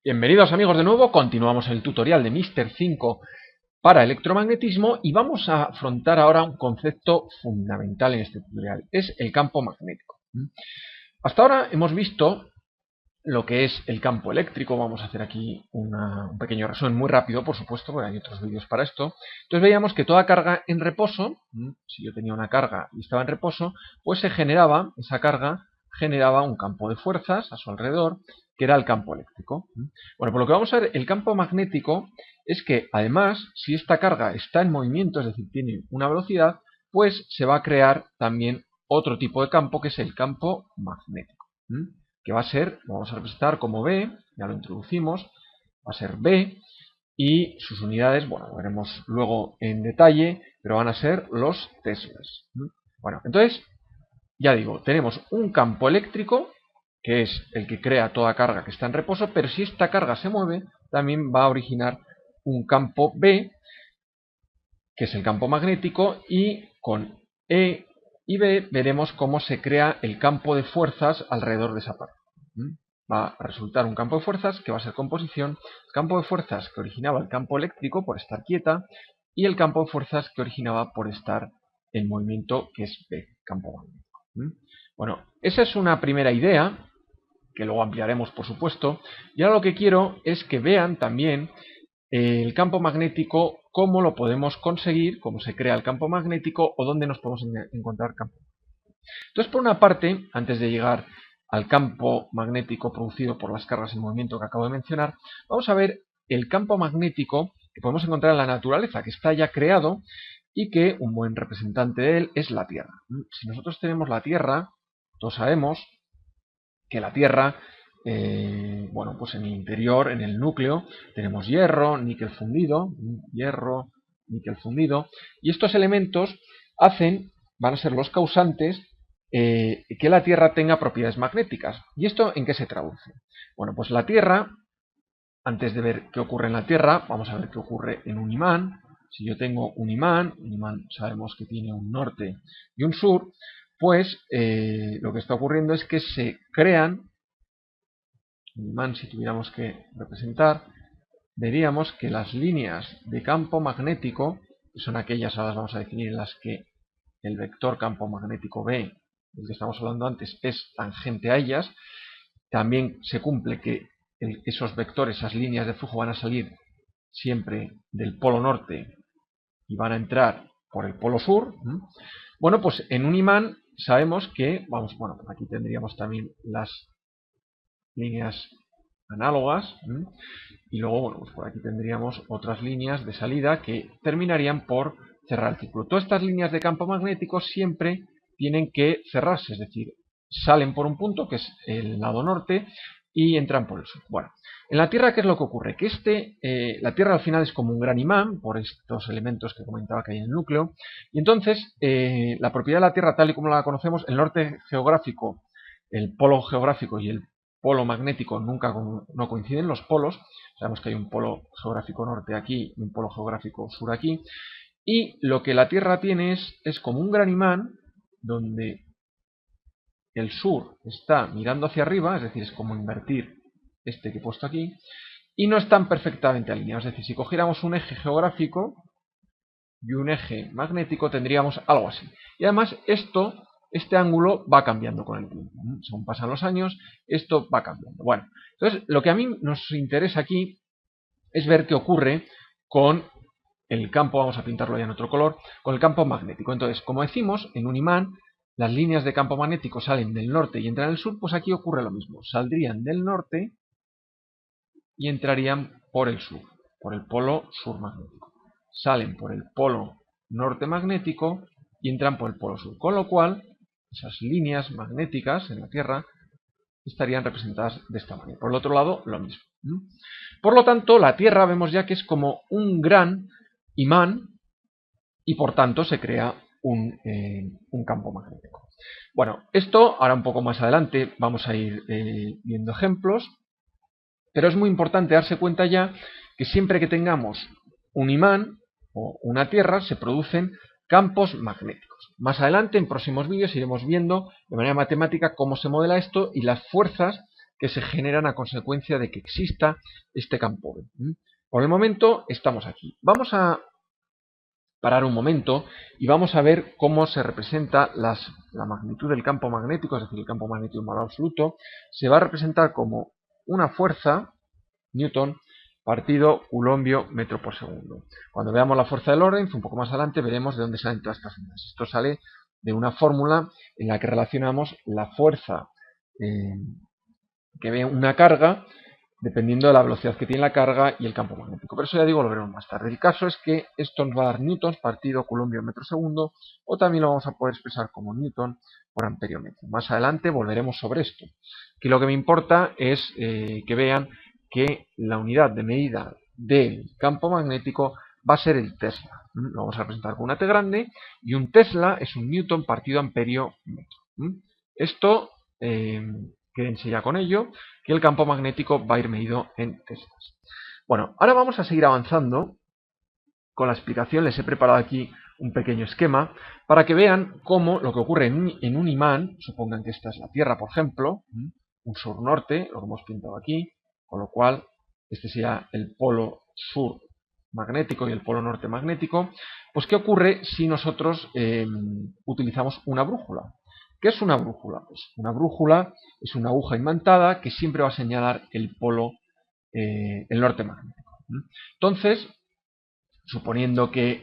Bienvenidos amigos de nuevo, continuamos el tutorial de Mister 5 para electromagnetismo y vamos a afrontar ahora un concepto fundamental en este tutorial, es el campo magnético. Hasta ahora hemos visto lo que es el campo eléctrico. Vamos a hacer aquí un pequeño resumen muy rápido, por supuesto, porque hay otros vídeos para esto. Entonces veíamos que toda carga en reposo, si yo tenía una carga y estaba en reposo, pues esa carga generaba un campo de fuerzas a su alrededor, que era el campo eléctrico. Bueno, por lo que vamos a ver, el campo magnético es que además, si esta carga está en movimiento, es decir, tiene una velocidad, pues se va a crear también otro tipo de campo, que es el campo magnético. Que va a ser, lo vamos a representar como B, ya lo introducimos, va a ser B, y sus unidades, bueno, lo veremos luego en detalle, pero van a ser los teslas. Bueno, entonces, ya digo, tenemos un campo eléctrico, que es el que crea toda carga que está en reposo, pero si esta carga se mueve, también va a originar un campo B, que es el campo magnético, y con E y B veremos cómo se crea el campo de fuerzas alrededor de esa parte. Va a resultar un campo de fuerzas que va a ser composición, el campo de fuerzas que originaba el campo eléctrico por estar quieta y el campo de fuerzas que originaba por estar en movimiento, que es B, campo magnético. Bueno, esa es una primera idea, que luego ampliaremos por supuesto, y ahora lo que quiero es que vean también el campo magnético, cómo lo podemos conseguir, cómo se crea el campo magnético o dónde nos podemos encontrar campo. Entonces, por una parte, antes de llegar al campo magnético producido por las cargas en movimiento que acabo de mencionar, vamos a ver el campo magnético que podemos encontrar en la naturaleza, que está ya creado y que un buen representante de él es la Tierra. Si nosotros tenemos la Tierra, todos sabemos que la Tierra, bueno, pues en el interior, en el núcleo, tenemos hierro, níquel fundido, y estos elementos van a ser los causantes que la Tierra tenga propiedades magnéticas. ¿Y esto en qué se traduce? Bueno, pues la Tierra, antes de ver qué ocurre en la Tierra, vamos a ver qué ocurre en un imán. Si yo tengo un imán sabemos que tiene un norte y un sur, pues lo que está ocurriendo es que se crean, un imán, si tuviéramos que representar, veríamos que las líneas de campo magnético, que son aquellas, ahora las vamos a definir, en las que el vector campo magnético B, del que estamos hablando antes, es tangente a ellas. También se cumple que esos vectores, esas líneas de flujo van a salir siempre del polo norte y van a entrar por el polo sur. Bueno, pues en un imán sabemos que, bueno, aquí tendríamos también las líneas análogas, y luego, bueno, pues por aquí tendríamos otras líneas de salida que terminarían por cerrar el círculo. Todas estas líneas de campo magnético siempre tienen que cerrarse, es decir, salen por un punto, que es el lado norte, y entran por el sur. Bueno, en la Tierra, ¿qué es lo que ocurre? Que la Tierra al final es como un gran imán, por estos elementos que comentaba que hay en el núcleo, y entonces la propiedad de la Tierra, tal y como la conocemos, el norte geográfico, el polo geográfico y el polo magnético no coinciden, los polos. Sabemos que hay un polo geográfico norte aquí y un polo geográfico sur aquí. Y lo que la Tierra tiene es como un gran imán donde el sur está mirando hacia arriba, es decir, es como invertir este que he puesto aquí, y no están perfectamente alineados. Es decir, si cogiéramos un eje geográfico y un eje magnético, tendríamos algo así. Y además este ángulo va cambiando con el tiempo. Según pasan los años, esto va cambiando. Bueno, entonces lo que a mí nos interesa aquí es ver qué ocurre con el campo, vamos a pintarlo ya en otro color, con el campo magnético. Entonces, como decimos, en un imán, las líneas de campo magnético salen del norte y entran al sur, pues aquí ocurre lo mismo. Saldrían del norte y entrarían por el sur, por el polo sur magnético. Salen por el polo norte magnético y entran por el polo sur. Con lo cual, esas líneas magnéticas en la Tierra estarían representadas de esta manera. Por el otro lado, lo mismo. Por lo tanto, la Tierra vemos ya que es como un gran imán y por tanto se crea un campo magnético. Bueno, esto ahora un poco más adelante vamos a ir viendo ejemplos, pero es muy importante darse cuenta ya que siempre que tengamos un imán o una Tierra se producen campos magnéticos. Más adelante, en próximos vídeos, iremos viendo de manera matemática cómo se modela esto y las fuerzas que se generan a consecuencia de que exista este campo B. Por el momento estamos aquí. Vamos a parar un momento y vamos a ver cómo se representa la magnitud del campo magnético, es decir, el campo magnético en valor absoluto. Se va a representar como una fuerza, Newton, partido coulombio metro por segundo. Cuando veamos la fuerza de Lorentz, un poco más adelante, veremos de dónde salen todas estas unidades. Esto sale de una fórmula en la que relacionamos la fuerza que ve una carga dependiendo de la velocidad que tiene la carga y el campo magnético. Pero eso ya digo, lo veremos más tarde. El caso es que esto nos va a dar newtons partido coulombio metro segundo, o también lo vamos a poder expresar como newton por amperio metro. Más adelante volveremos sobre esto. Aquí lo que me importa es que vean que la unidad de medida del campo magnético va a ser el Tesla. Lo vamos a representar con una T grande, y un Tesla es un newton partido amperio metro. Esto, quédense ya con ello, que el campo magnético va a ir medido en teslas. Bueno, ahora vamos a seguir avanzando con la explicación. Les he preparado aquí un pequeño esquema para que vean cómo lo que ocurre en un imán, supongan que esta es la Tierra, por ejemplo, un sur-norte, lo que hemos pintado aquí, con lo cual este sería el polo sur magnético y el polo norte magnético. Pues ¿qué ocurre si nosotros utilizamos una brújula? ¿Qué es una brújula? Pues una brújula es una aguja imantada que siempre va a señalar el polo, el norte magnético. Entonces, suponiendo que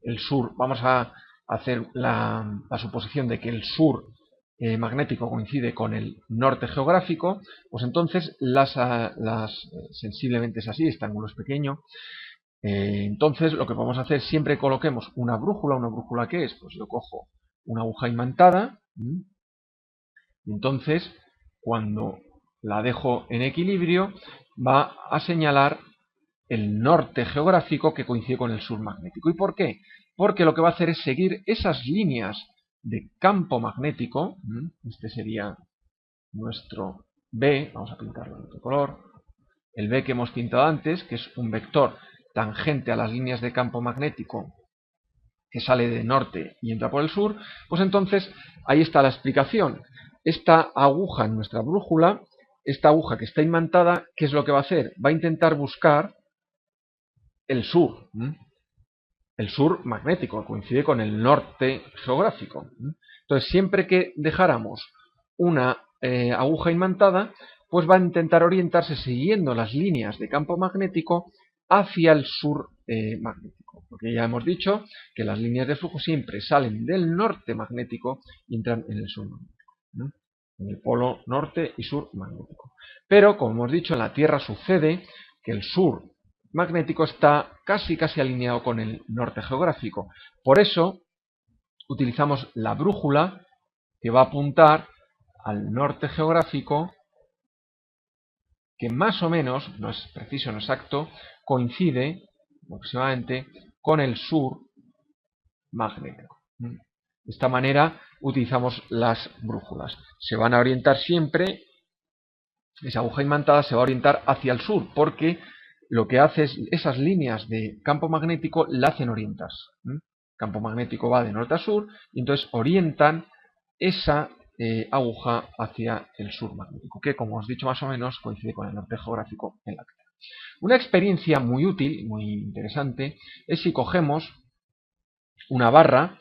el sur, vamos a hacer la suposición de que el sur magnético coincide con el norte geográfico, pues entonces sensiblemente es así, este ángulo es pequeño. Entonces lo que podemos hacer, siempre que coloquemos una brújula, ¿qué es? Pues yo cojo una aguja imantada, y entonces cuando la dejo en equilibrio va a señalar el norte geográfico que coincide con el sur magnético. ¿Y por qué? Porque lo que va a hacer es seguir esas líneas de campo magnético. Este sería nuestro B, vamos a pintarlo de otro color, el B que hemos pintado antes, que es un vector tangente a las líneas de campo magnético que sale de norte y entra por el sur. Pues entonces ahí está la explicación. Esta aguja en nuestra brújula, esta aguja que está imantada, ¿qué es lo que va a hacer? Va a intentar buscar el sur magnético, coincide con el norte geográfico. Entonces, siempre que dejáramos una aguja imantada, pues va a intentar orientarse siguiendo las líneas de campo magnético hacia el sur magnético. Porque ya hemos dicho que las líneas de flujo siempre salen del norte magnético y entran en el sur magnético, en el polo norte y sur magnético. Pero, como hemos dicho, en la Tierra sucede que el sur magnético está casi alineado con el norte geográfico. Por eso utilizamos la brújula, que va a apuntar al norte geográfico, que más o menos, no es preciso, no exacto, coincide aproximadamente con el sur magnético. De esta manera utilizamos las brújulas. Se van a orientar siempre, esa aguja imantada se va a orientar hacia el sur, porque lo que hace es, esas líneas de campo magnético la hacen orientarse. El campo magnético va de norte a sur y entonces orientan esa aguja hacia el sur magnético, que, como os he dicho, más o menos coincide con el norte geográfico en la Tierra. Una experiencia muy útil y muy interesante es si cogemos una barra,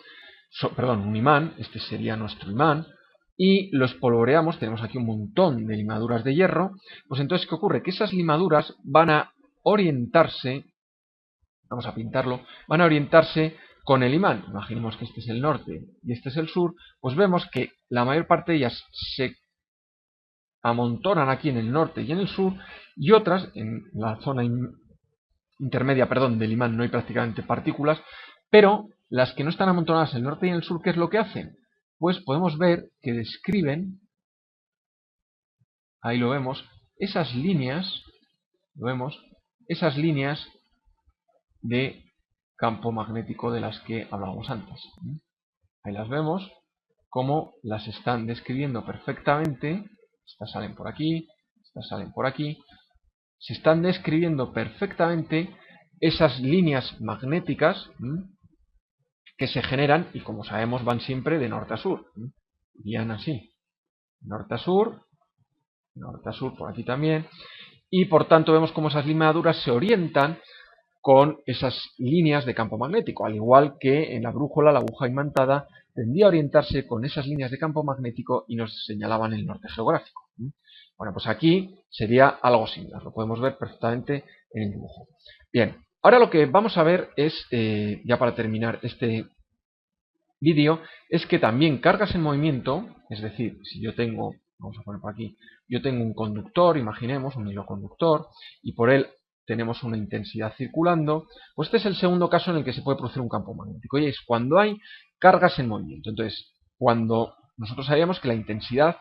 un imán, este sería nuestro imán, y lo espolvoreamos. Tenemos aquí un montón de limaduras de hierro. Pues entonces, ¿qué ocurre? Que esas limaduras van a orientarse, vamos a pintarlo, van a orientarse con el imán. Imaginemos que este es el norte y este es el sur, pues vemos que la mayor parte de ellas se amontonan aquí en el norte y en el sur, y otras, en la zona intermedia, del imán no hay prácticamente partículas, pero las que no están amontonadas en el norte y en el sur, ¿qué es lo que hacen? Pues podemos ver que describen, ahí lo vemos, esas líneas, esas líneas de campo magnético de las que hablábamos antes. Ahí las vemos, como las están describiendo perfectamente. Estas salen por aquí, estas salen por aquí. Se están describiendo perfectamente esas líneas magnéticas que se generan, y como sabemos van siempre de norte a sur. Irían así, norte a sur, norte a sur, por aquí también, y por tanto vemos cómo esas limaduras se orientan con esas líneas de campo magnético, al igual que en la brújula la aguja imantada tendía a orientarse con esas líneas de campo magnético y nos señalaban el norte geográfico. Bueno, pues aquí sería algo similar, lo podemos ver perfectamente en el dibujo. Bien, ahora lo que vamos a ver es, ya para terminar este vídeo, es que también cargas en movimiento, es decir, si yo tengo, vamos a poner por aquí, yo tengo un conductor, imaginemos, un hilo conductor, y por él tenemos una intensidad circulando, pues este es el segundo caso en el que se puede producir un campo magnético, y es cuando hay cargas en movimiento. Entonces, cuando nosotros sabíamos que la intensidad,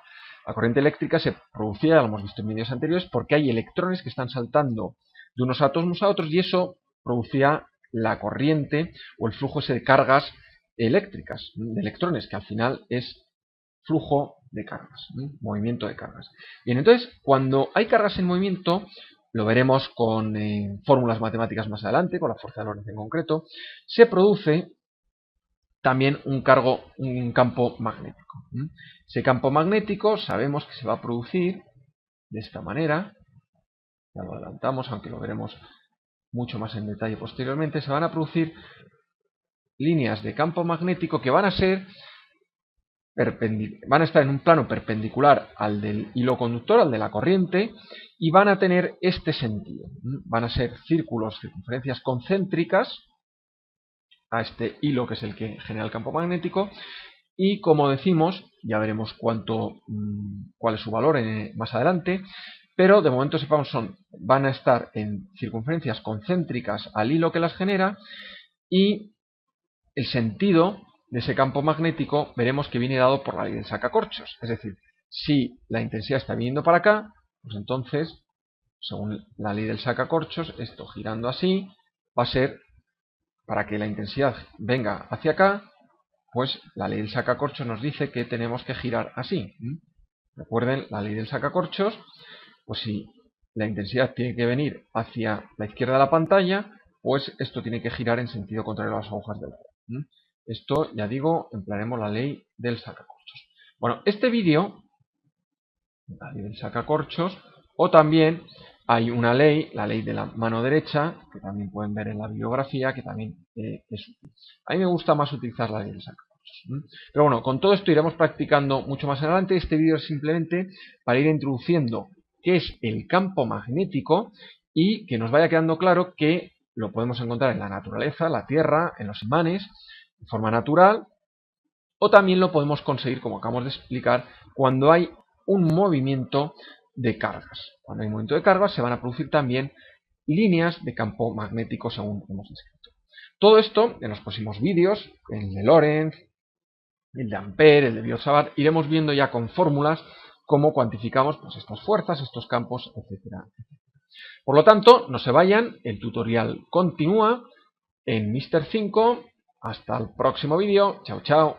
la corriente eléctrica se producía, ya lo hemos visto en vídeos anteriores, porque hay electrones que están saltando de unos átomos a otros, y eso producía la corriente o el flujo ese de cargas eléctricas, de electrones, que al final es flujo de cargas, movimiento de cargas. Bien, entonces, cuando hay cargas en movimiento, lo veremos con fórmulas matemáticas más adelante, con la fuerza de Lorentz en concreto, se produce también un campo magnético. Ese campo magnético sabemos que se va a producir de esta manera, ya lo adelantamos, aunque lo veremos mucho más en detalle posteriormente, se van a producir líneas de campo magnético que van a estar en un plano perpendicular al del hilo conductor, al de la corriente, y van a tener este sentido. Van a ser círculos, circunferencias concéntricas a este hilo que es el que genera el campo magnético, y como decimos, ya veremos cuál es su valor más adelante, pero de momento sepamos van a estar en circunferencias concéntricas al hilo que las genera, y el sentido de ese campo magnético veremos que viene dado por la ley del sacacorchos. Es decir, si la intensidad está viniendo para acá, pues entonces, según la ley del sacacorchos, esto girando así, va a ser, para que la intensidad venga hacia acá, pues la ley del sacacorchos nos dice que tenemos que girar así. Recuerden la ley del sacacorchos, pues si la intensidad tiene que venir hacia la izquierda de la pantalla, pues esto tiene que girar en sentido contrario a las agujas del reloj. Esto, ya digo, emplearemos la ley del sacacorchos. Bueno, este vídeo, la ley del sacacorchos, o también hay una ley, la ley de la mano derecha, que también pueden ver en la bibliografía, que también es útil. A mí me gusta más utilizar la ley del sacacorchos. Pero bueno, con todo esto iremos practicando mucho más adelante. Este vídeo es simplemente para ir introduciendo qué es el campo magnético y que nos vaya quedando claro que lo podemos encontrar en la naturaleza, la Tierra, en los imanes, de forma natural, o también lo podemos conseguir, como acabamos de explicar, cuando hay un movimiento de cargas. Cuando hay un movimiento de cargas se van a producir también líneas de campo magnético según hemos descrito. Todo esto en los próximos vídeos, el de Lorentz, el de Ampère, el de Biot-Savart, iremos viendo ya con fórmulas cómo cuantificamos pues, estas fuerzas, estos campos, etcétera. Por lo tanto, no se vayan, el tutorial continúa en Mr. 5. Hasta el próximo vídeo. Chao, chao.